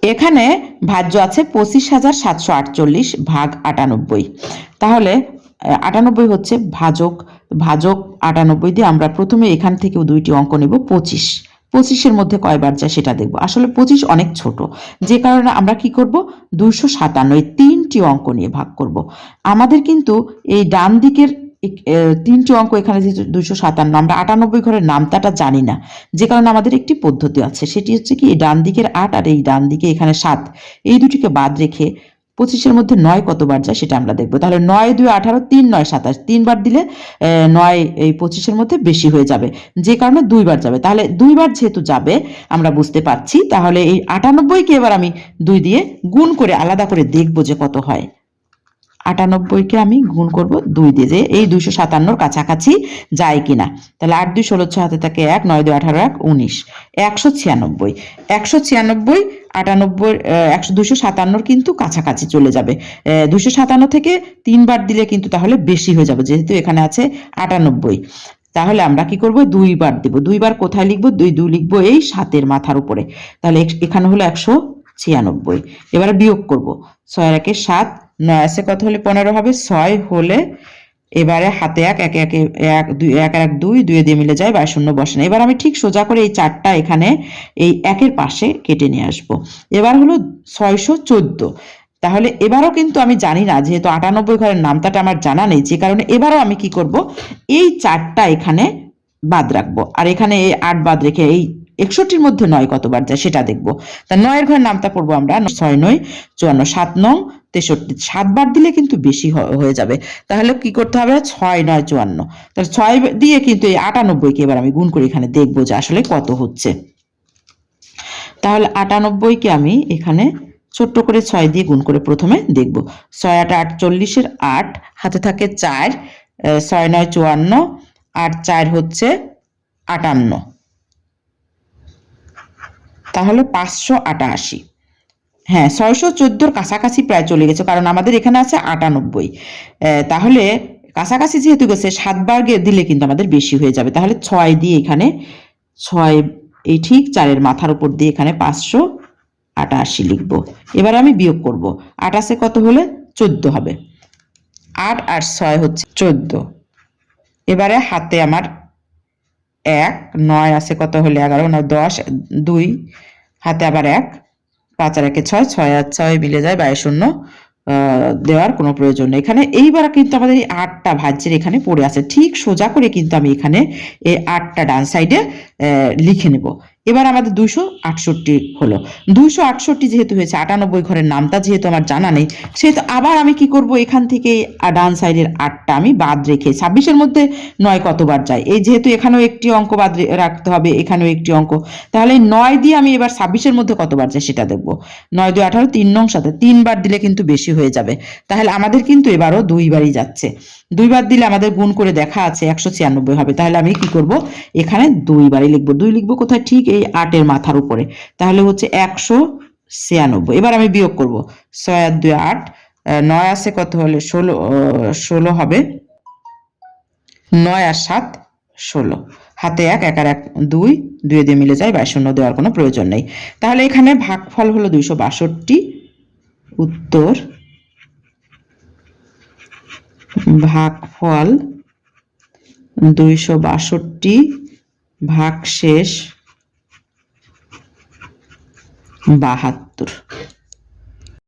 এখানে ভাজ্য আছে 25,748 ভাগ 98। তাহলে 98 হচ্ছে ভাজক, ভাজক 98 দিয়ে আমরা প্রথমে এখান থেকেও দুইটি অঙ্ক নেব। 25-এর মধ্যে কয়বার যায় সেটা দেখব। আসলে 25 অনেক ছোট, যে কারণে আমরা কি করব, 257 এই তিনটি অঙ্ক নিয়ে ভাগ করব। আমাদের কিন্তু এই ডান দিকের তিনটি অঙ্ক এখানে যেহেতু 257, আমরা 98 ঘরের নামতাটা জানি না, যে কারণে আমাদের একটি পদ্ধতি আছে, সেটি হচ্ছে কি ডান দিকের 8 আর এই ডান দিকে এখানে 7, এই দুটিকে বাদ রেখে 25-এর মধ্যে 9 কতবার যায় সেটা আমরা দেখবো। তাহলে 9 2 18, 3 9 27, 3 বার দিলে 9 এই 25-এর মধ্যে বেশি হয়ে যাবে, যে কারণে 2 বার যাবে। তাহলে 2 বার যেহেতু যাবে আমরা বুঝতে পারছি, তাহলে এই 98-কে এবার আমি 2 দিয়ে গুণ করে আলাদা করে দেখবো যে কত হয়। 98-কে আমি গুণ করব 2 দিয়ে, যে এই 257-র কাছাকাছি যায় কিনা। তাহলে 8 2 16, 6 হাতে থাকে 1, 9 2 18, 1 19, 196। 196 98 257-র কিন্তু কাছাকাছি চলে যাবে। 257 থেকে 3 বার দিলে কিন্তু তাহলে বেশি হয়ে যাবে, যেহেতু এখানে আছে 98। তাহলে আমরা কি করব, 2 বার দেব। 2 বার কোথায় লিখব, 2 লিখবো এই 7-এর মাথার উপরে। তাহলে এখানে হলো 196। এবারে বিয়োগ করব। 6 এর 1 7, 9 আছে কত হলে 15 হবে, 6 হলে এবারে হাতে 1, 1 1 1 2 1 1 2, 2 দিয়ে মিলে যায়, 22 বসানো। এবার আমি ঠিক সোজা করে এই 4টা এখানে এই 1-এর পাশে কেটে নিয়ে আসব। এবার হলো 614। তাহলে এবারও কিন্তু আমি জানি না, যেহেতু 98 ঘরের নামতাটা আমার জানা নেই, যে কারণে এবারও আমি কি করব, এই 4টা এখানে বাদ রাখবো, আর এখানে এই 8 বাদ রেখে এই 61-র মধ্যে 9 কতবার যায় সেটা দেখবো। তা 9-এর ঘরের নামতা পড়বো আমরা, 6 9 54, 7 9 63, 7 বার দিলে কিন্তু বেশি হয়ে যাবে। তাহলে কি করতে হবে, 6 9 54, তাহলে 6 দিয়ে কিন্তু এই 98-কে এবার আমি গুণ করে এখানে দেখবো যে আসলে কত হচ্ছে। তাহলে 98-কে আমি এখানে ছোট্ট করে 6 দিয়ে গুণ করে প্রথমে দেখব। 6 8 48-এর 8, হাতে থাকে 4, 6 9 54, 8 4 হচ্ছে 58, তাহলে 588। হ্যাঁ, 614-র কাছাকাছি প্রায় চলে গেছে, কারণ আমাদের এখানে আছে 98। তাহলে কাছাকাছি যেহেতু গেছে, 7 বার দিলে কিন্তু আমাদের বেশি হয়ে যাবে। তাহলে 6 দিয়ে এখানে 6 এই ঠিক 4-এর মাথার উপর দিয়ে এখানে 588 লিখবো। এবার আমি বিয়োগ করব। 8 আছে কত হলে 14 হবে, 8 আর 6 হচ্ছে 14। এবারে হাতে আমার 1, 9 আছে কত হলে 11, 9 10, 2 হাতে আবার 1, 5 আর 1 6, 6 আর 6 মিলে যায় 22, দেওয়ার কোনো প্রয়োজন নেই এখানে। এইবার কিন্তু আমাদের এই 8টা ভাজ্যের এখানে পড়ে আছে, ঠিক সোজা করে কিন্তু আমি এখানে এই 8টা ডান সাইডে লিখে নেব। এবার আমাদের 268 হলো। 268 যেহেতু হয়েছে, 98 ঘরের নামটা যেহেতু আমার জানা নেই, সেহেতু আবার আমি কি করব, এখান থেকে ডান সাইডের 8টা আমি বাদ রেখে 26-এর মধ্যে 9 কতবার যায়, এই যেহেতু এখানেও একটি অঙ্ক বাদ রাখতে হবে, এখানেও একটি অঙ্ক, তাহলে 9 দিয়ে আমি এবার 26-এর মধ্যে কতবার যায় সেটা দেখব। 9 2 18, 3 9 7, 3 বার দিলে কিন্তু বেশি হয়ে যাবে। তাহলে আমাদের কিন্তু এবারও 2 বারই যাচ্ছে। 2 বার দিলে আমাদের গুণ করে দেখা আছে 196 হবে। তাহলে আমি কি করব, এখানে 2 বারই লিখবো। 2 লিখবো কোথায়, ঠিক এই 8-এর মাথার উপরে। তাহলে হচ্ছে 196। এবার আমি বিয়োগ করব। 6 আর 2 8, 9 আছে কত হলে 16 হবে, 9 আর 7 16, হাতে 1 1 আর 1 2, 2 দিয়ে মিলে যায় 22, দেওয়ার কোনো প্রয়োজন নেই। তাহলে এখানে ভাগফল হলো 262। উত্তর ভাগফল 262 ভাগশেষ 72।